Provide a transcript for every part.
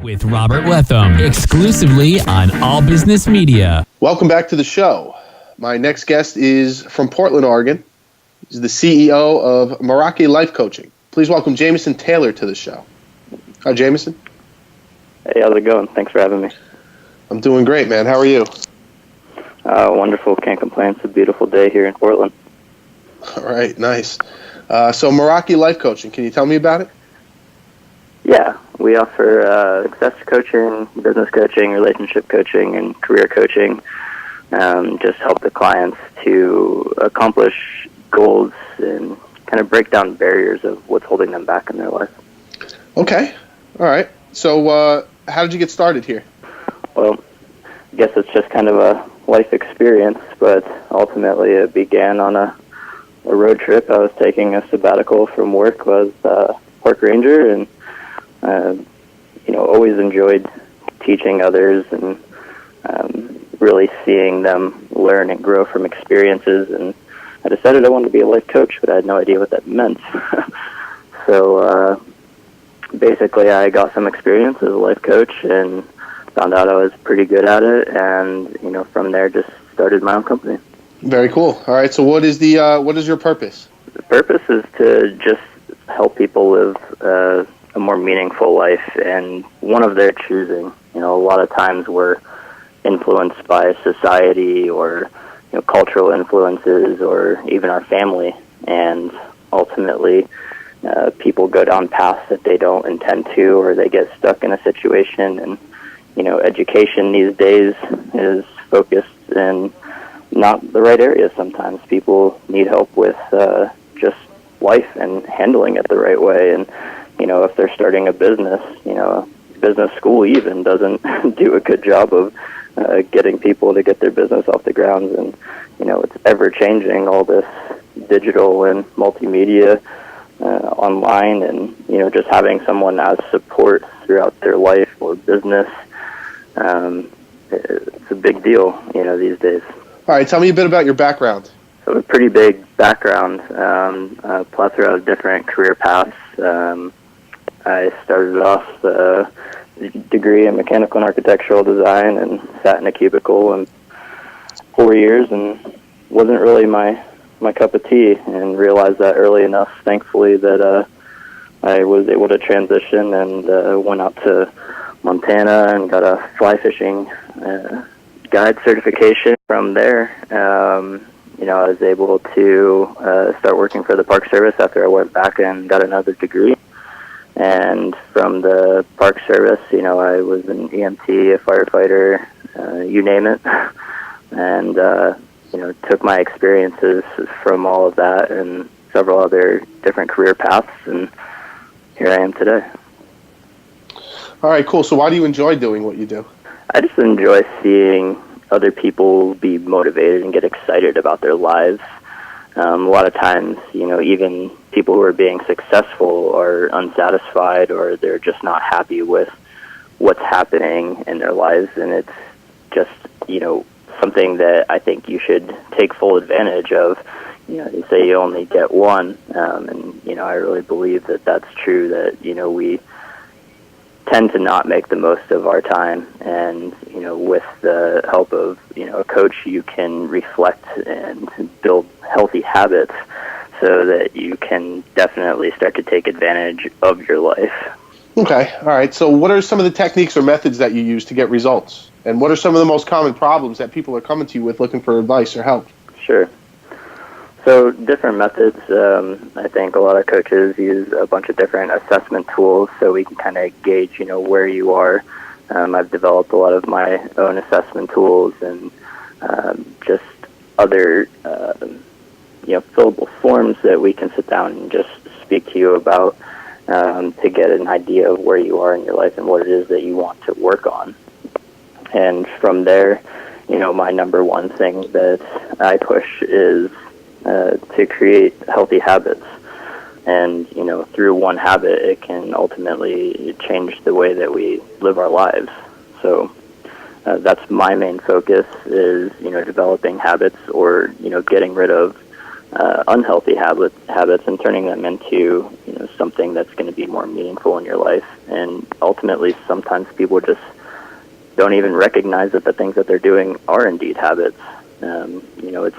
With Robert Wetham, exclusively on All Business Media. Welcome back to the show. My next guest is from Portland, Oregon. He's the CEO of Meraki Life Coaching. Please welcome Jameson Taylor to the show. Hi, Jameson. Hey, how's it going? Thanks for having me. I'm doing great, man. How are you? Wonderful. Can't complain. It's a beautiful day here in Portland. All right, nice. So Meraki Life Coaching, can you tell me about it? Yeah, we offer success coaching, business coaching, relationship coaching, and career coaching. Just help the clients to accomplish goals and kind of break down barriers of what's holding them back in their life. Okay. All right. So how did you get started here? Well, I guess it's just kind of a life experience, but ultimately it began on a road trip. I was taking a sabbatical from work, was park ranger, and always enjoyed teaching others and really seeing them learn and grow from experiences. And I decided I wanted to be a life coach, but I had no idea what that meant. So basically I got some experience as a life coach and found out I was pretty good at it, and from there just started my own company. Very cool. All right. So what is your purpose? The purpose is to just help people live a more meaningful life, and one of their choosing. A lot of times we're influenced by society or cultural influences or even our family, and ultimately people go down paths that they don't intend to, or they get stuck in a situation. And education these days is focused in not the right areas. Sometimes people need help with just life and handling it the right way. And if they're starting a business, business school even doesn't do a good job of getting people to get their business off the ground. And it's ever changing, all this digital and multimedia online, and just having someone as support throughout their life or business, it's a big deal these days. All right. Tell me a bit about your background. So a pretty big background, a plethora of different career paths. I started off a degree in mechanical and architectural design and sat in a cubicle in 4 years, and wasn't really my cup of tea, and realized that early enough, thankfully, that I was able to transition and went out to Montana and got a fly fishing guide certification. From there, I was able to start working for the Park Service after I went back and got another degree. And from the Park Service, I was an EMT, a firefighter, you name it. And, took my experiences from all of that and several other different career paths, and here I am today. All right, cool. So why do you enjoy doing what you do? I just enjoy seeing other people be motivated and get excited about their lives. A lot of times, even people who are being successful are unsatisfied, or they're just not happy with what's happening in their lives. And it's just, something that I think you should take full advantage of. They say you only get one. And I really believe that that's true, that, we tend to not make the most of our time. And, with the help of, a coach, you can reflect and build healthy habits so that you can definitely start to take advantage of your life. Okay. All right. So what are some of the techniques or methods that you use to get results? And what are some of the most common problems that people are coming to you with looking for advice or help? Sure. So different methods. I think a lot of coaches use a bunch of different assessment tools so we can kind of gauge, where you are. I've developed a lot of my own assessment tools and just other, fillable forms that we can sit down and just speak to you about to get an idea of where you are in your life and what it is that you want to work on. And from there, my number one thing that I push is to create healthy habits. And, through one habit, it can ultimately change the way that we live our lives. So that's my main focus is, developing habits or, getting rid of unhealthy habits and turning them into something that's going to be more meaningful in your life. And ultimately, sometimes people just don't even recognize that the things that they're doing are indeed habits. It's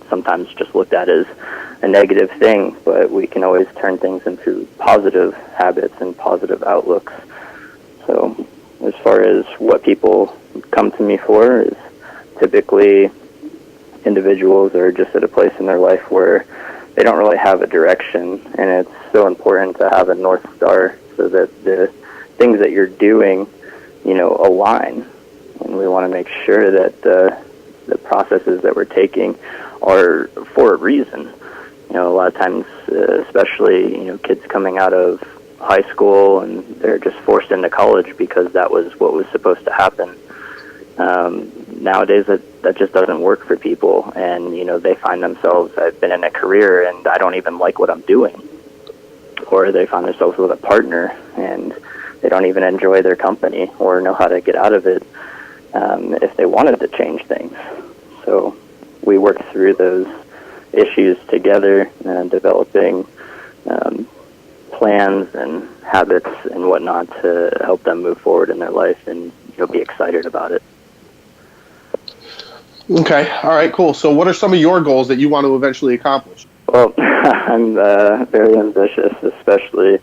sometimes just looked at as a negative thing, but we can always turn things into positive habits and positive outlooks. So as far as what people come to me for is typically individuals are just at a place in their life where they don't really have a direction, and it's so important to have a North Star so that the things that you're doing, align. And we want to make sure that the processes that we're taking are for a reason. A lot of times, especially, kids coming out of high school and they're just forced into college because that was what was supposed to happen. Nowadays, that just doesn't work for people, and they find themselves, I've been in a career and I don't even like what I'm doing, or they find themselves with a partner and they don't even enjoy their company or know how to get out of it if they wanted to change things. So we work through those issues together, developing plans and habits and whatnot to help them move forward in their life and be excited about it. Okay. All right, cool. So what are some of your goals that you want to eventually accomplish? Well, I'm very ambitious, especially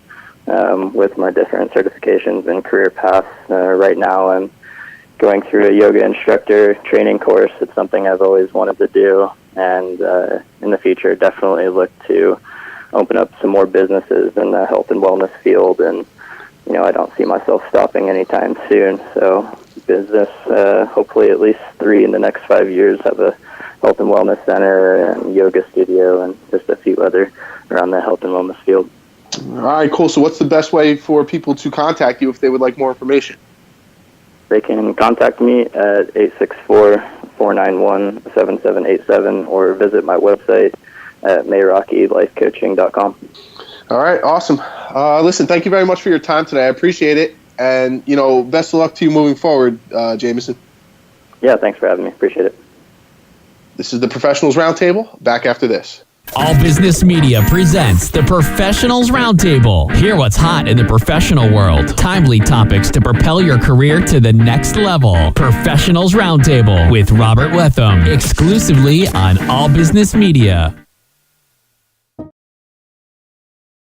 with my different certifications and career paths. Right now I'm going through a yoga instructor training course. It's something I've always wanted to do, and in the future definitely look to open up some more businesses in the health and wellness field, and I don't see myself stopping anytime soon. So business, hopefully at least 3 in the next 5 years, have a health and wellness center and yoga studio and just a few other around the health and wellness field. All right, cool. So what's the best way for people to contact you if they would like more information? They can contact me at 864-491-7787 or visit my website at merakilifecoaching.com. All right, awesome. Listen, thank you very much for your time today. I appreciate it. And, best of luck to you moving forward, Jameson. Yeah, thanks for having me. Appreciate it. This is the Professionals Roundtable. Back after this. All Business Media presents the Professionals Roundtable. Hear what's hot in the professional world. Timely topics to propel your career to the next level. Professionals Roundtable with Robert Wetham. Exclusively on All Business Media.